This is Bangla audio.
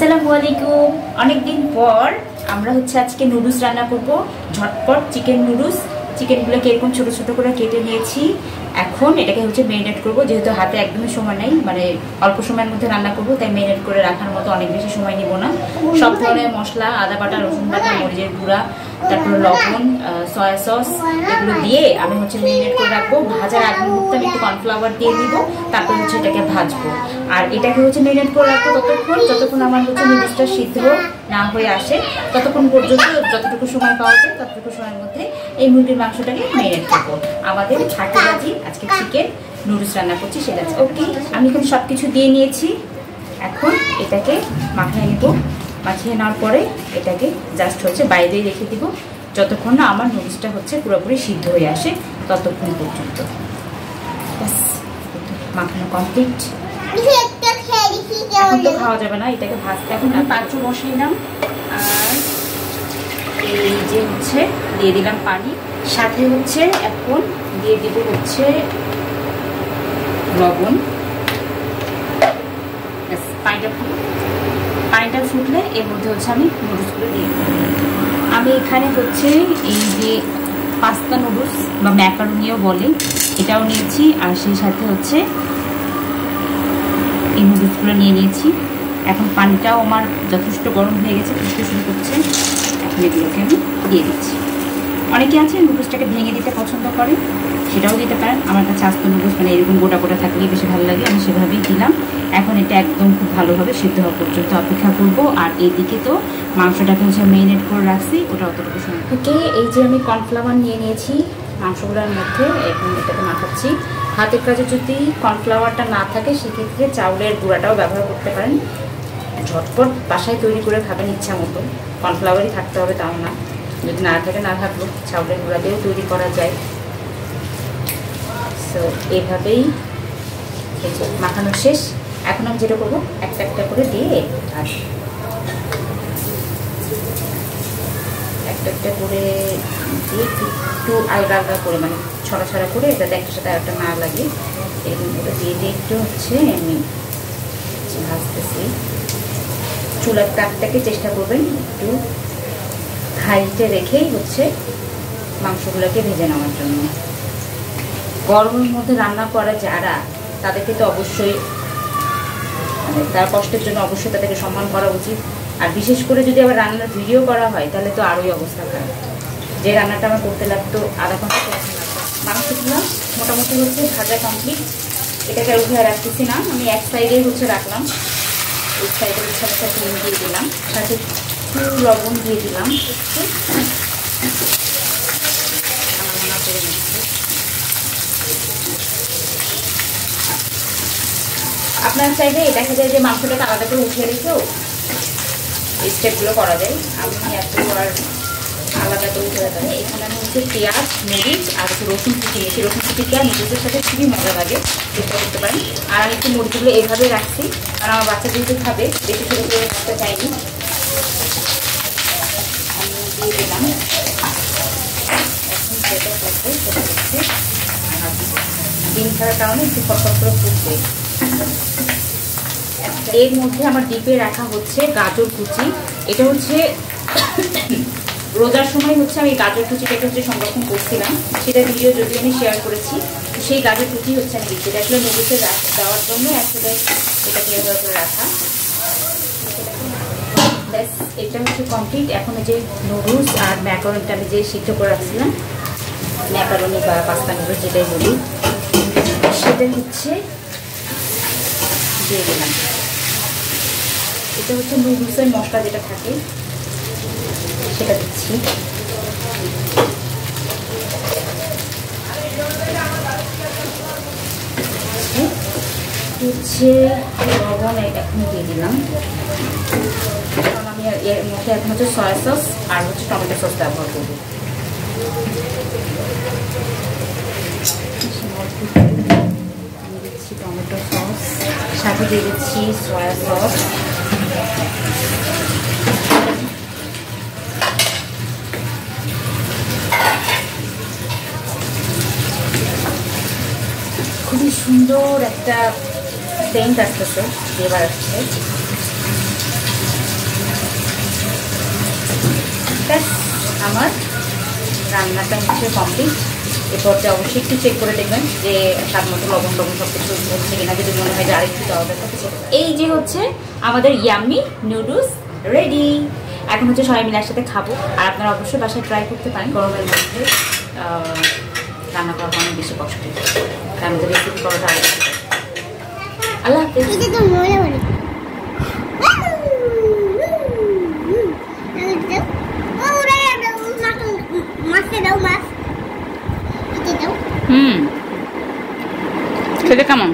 আসসালামু আলাইকুম। অনেকদিন পর আমরা আজকে নুডলস রান্না করব। ঝটপট চিকেন নুডলস। চিকেনগুলোকে এরকম ছোট ছোট করে কেটে নিয়েছি। এখন এটাকে ম্যারিনেট করব, যেহেতু হাতে একদমই সময় নেই, মানে অল্প সময়ের মধ্যে রান্না করব, তাই ম্যারিনেট করে রাখার মতো অনেক বেশি সময় নিব না। সব ধরনের মশলা, আদা বাটা, রসুন বাটা, মরিচের গুঁড়া, তারপর লবণ, সয়া সস এগুলো দিয়ে আমি ম্যারিনেট করে রাখবো। ভাজার আগে মুহূর্তে আমি একটু কর্নফ্লাওয়ার দিয়ে দিব, তারপর এটাকে ভাজবো। আর এটাকে ম্যারিনেট করে রাখবো যতক্ষণ আমার নুডলসটা সিদ্ধ না হয়ে আসে, ততক্ষণ পর্যন্ত যতটুকু সময় পাওয়া যায় ততটুকু সময়ের মধ্যে এই মুরগির মাংসটাকে ম্যারিনেট করবো। আমাদের ভাজি আজকে চিকেন নুডলস রান্না করছি, সেটা ওকে। আমি এখন সব কিছু দিয়ে নিয়েছি। এখন এটাকে মাখিয়ে নিব। মাখিয়ে নেওয়ার পরে এটাকে জাস্ট বাইরে রেখে দিব, যতক্ষণ না আমার নুডলসটা পুরোপুরি সিদ্ধ হয়ে আসে ততক্ষণ পর্যন্ত। মাখানো কমপ্লিট। এখন তো খাওয়া যাবে না, এটাকে ভাজতে এখন আমি পাত্র বসাইলাম। আর এই যে দিয়ে দিলাম পানি, সাথে এখন দিয়ে দিব লবণ। পানিটা ফুটলে এর মধ্যে আমি নুডলসগুলো দিয়ে দেবো। আমি এখানে এই যে পাস্তা নুডলস বা ম্যাকারোনিও বলে, এটাও নিয়েছি। আর সেই সাথে এই নুডলসগুলো নিয়ে নিয়েছি। এখন পানিটাও আমার যথেষ্ট গরম হয়ে গেছে, ফুটতে শুরু করছে। এখন এগুলোকে আমি দিয়ে দিচ্ছি। অনেকে আছে নুডলসটাকে ভেঙে দিতে পছন্দ করে, সেটাও দিতে পারেন। আমার কাছে আস্ত নুডলস মানে এরকম গোটা গোটা থাকলেই বেশি ভালো লাগে, আমি সেভাবেই দিলাম। এখন এটা একদম খুব ভালোভাবে সিদ্ধ হওয়া পর্যন্ত অপেক্ষা করবো। আর এইদিকে তো মাংসটাকে ম্যারিনেট করে রাখছি, ওটা অতটুকু সময়। ওকে, এই যে আমি কর্নফ্লাওয়ার নিয়ে নিয়েছি মাংসগুলোর মধ্যে। এখন এটাকে মাখাচ্ছি। হাতের কাছে যদি কর্নফ্লাওয়ারটা না থাকে, সেক্ষেত্রে চাউলের গুঁড়াটাও ব্যবহার করতে পারেন। ঝটপট বাসায় তৈরি করে খাবেন ইচ্ছা মতো। কর্নফ্লাওয়ারই থাকতে হবে তাও না, যদি না থাকে না থাকলো চাউলের গুঁড়া দিয়েও তৈরি করা যায়। সো এভাবেই মাখানো শেষ। এখন আমি যেটা করবো, একটা একটা করে দিয়ে আর একটা একটা করে দিয়ে একটু আলাদা আলাদা করে, মানে ছড়া ছড়া করে, যাতে একটা সাথে একটা না লাগে, এরকম করে দিয়ে দিয়ে একটু আমি ভাজতেছি। চুলার তাপটাকে চেষ্টা করবেন একটু হাইটে রেখেই মাংসগুলোকে ভেজে নেওয়ার জন্য। গরমের মধ্যে রান্না করা যারা, তাদেরকে তো অবশ্যই তার কষ্টের জন্য অবশ্যই তাদেরকে সম্মান করা উচিত। আর বিশেষ করে যদি আবার রান্নার ভিডিও করা হয়, তাহলে তো আরোই অবস্থা খারাপ। যে রান্নাটা আমার করতে লাগতো আধা ঘন্টা, মাংসগুলো মোটামুটি ভাজা কমপ্লিট। এটাকে উঠে রাখতেছি না, আমি এক সাইডেই রাখলাম। এই সাইডে সাথে নুন দিয়ে দিলাম, সাথে একটু লবণ দিয়ে দিলাম, একটু করে নিচ্ছি। আপনার চাইলে দেখা যায় যে মাংসটাকে আলাদা করে উঠে রেখেও এই স্টেপগুলো করা যায়। আমি এত আর আলাদা করে উঠে রাখা যায়। এখানে আমি পেঁয়াজ, মরিচ আর একটু রসুন কুচি নিয়েছি। রসুন কুচিটা নুডলসের সাথে খুবই মজা লাগে, চেষ্টা করতে পারেন। আর আমি একটু মরিচগুলো এইভাবে রাখছি, কারণ আমার বাচ্চা যেহেতু খাবে, বেশি ছোটো করে রাখতে চাইনি। আমি দিয়ে দিলাম। এখন যেটা করবে সেটা ডিম ছাড়ার কারণে একটু ফটফট করে ফুটবে। এর মধ্যে আমার ডিপে রাখা গাজর কুচি। এটা রোজার সময় আমি গাজর কুচিটাকে সংরক্ষণ করছিলাম, সেটা ভিডিও যদি আমি শেয়ার করেছি। সেই গাজর কুচি আমি দিচ্ছি। এটা আসলে নুডলসে দেওয়ার জন্য আসলে এটাকে এভাবে করে রাখা। ব্যাস, এটা কমপ্লিট। এখন যে নুডলস আর ম্যাকারনিটা আমি যে সিদ্ধ করে রাখছিলাম, ম্যাকারনি বা পাস্তা নুডলস যেটাই বলি, সেটা দিয়ে দিলাম। এটা নুডলসের মশলা যেটা থাকে সেটা দিচ্ছি। লবণ এখন দিয়ে দিলাম, কারণ আমি এর মধ্যে এখন সয়া সস আর টমেটো সস ব্যবহার করবো। আমি দিচ্ছি টমেটো সস, সাথে দিয়ে দিচ্ছি সয়া সস। খুবই সুন্দর একটা সেন্ট আসতেছে, ফ্লেভার আসছে। আমার রান্নাটা হচ্ছে কমপ্লিট। এরপরটা অবশ্যই একটু চেক করে দেখবেন যে স্বাদ মতো লবণ সব কিছু হচ্ছে কিনা, যদি মনে হয় যে আরেকটু দেওয়া দরকার। এই যে হচ্ছে আমাদের ইয়াম্মি নুডলস রেডি। এখন হচ্ছে সবাই মিলে একসাথে খাবো। আর আপনারা অবশ্যই বাসায় ট্রাই করতে পারেন। গরমের মধ্যে রান্না করা অনেক বেশি কষ্ট, আমাদের রেসিপি করাটা আরও বেশি। আল্লাহ হাফেজ। খেতে কেমন?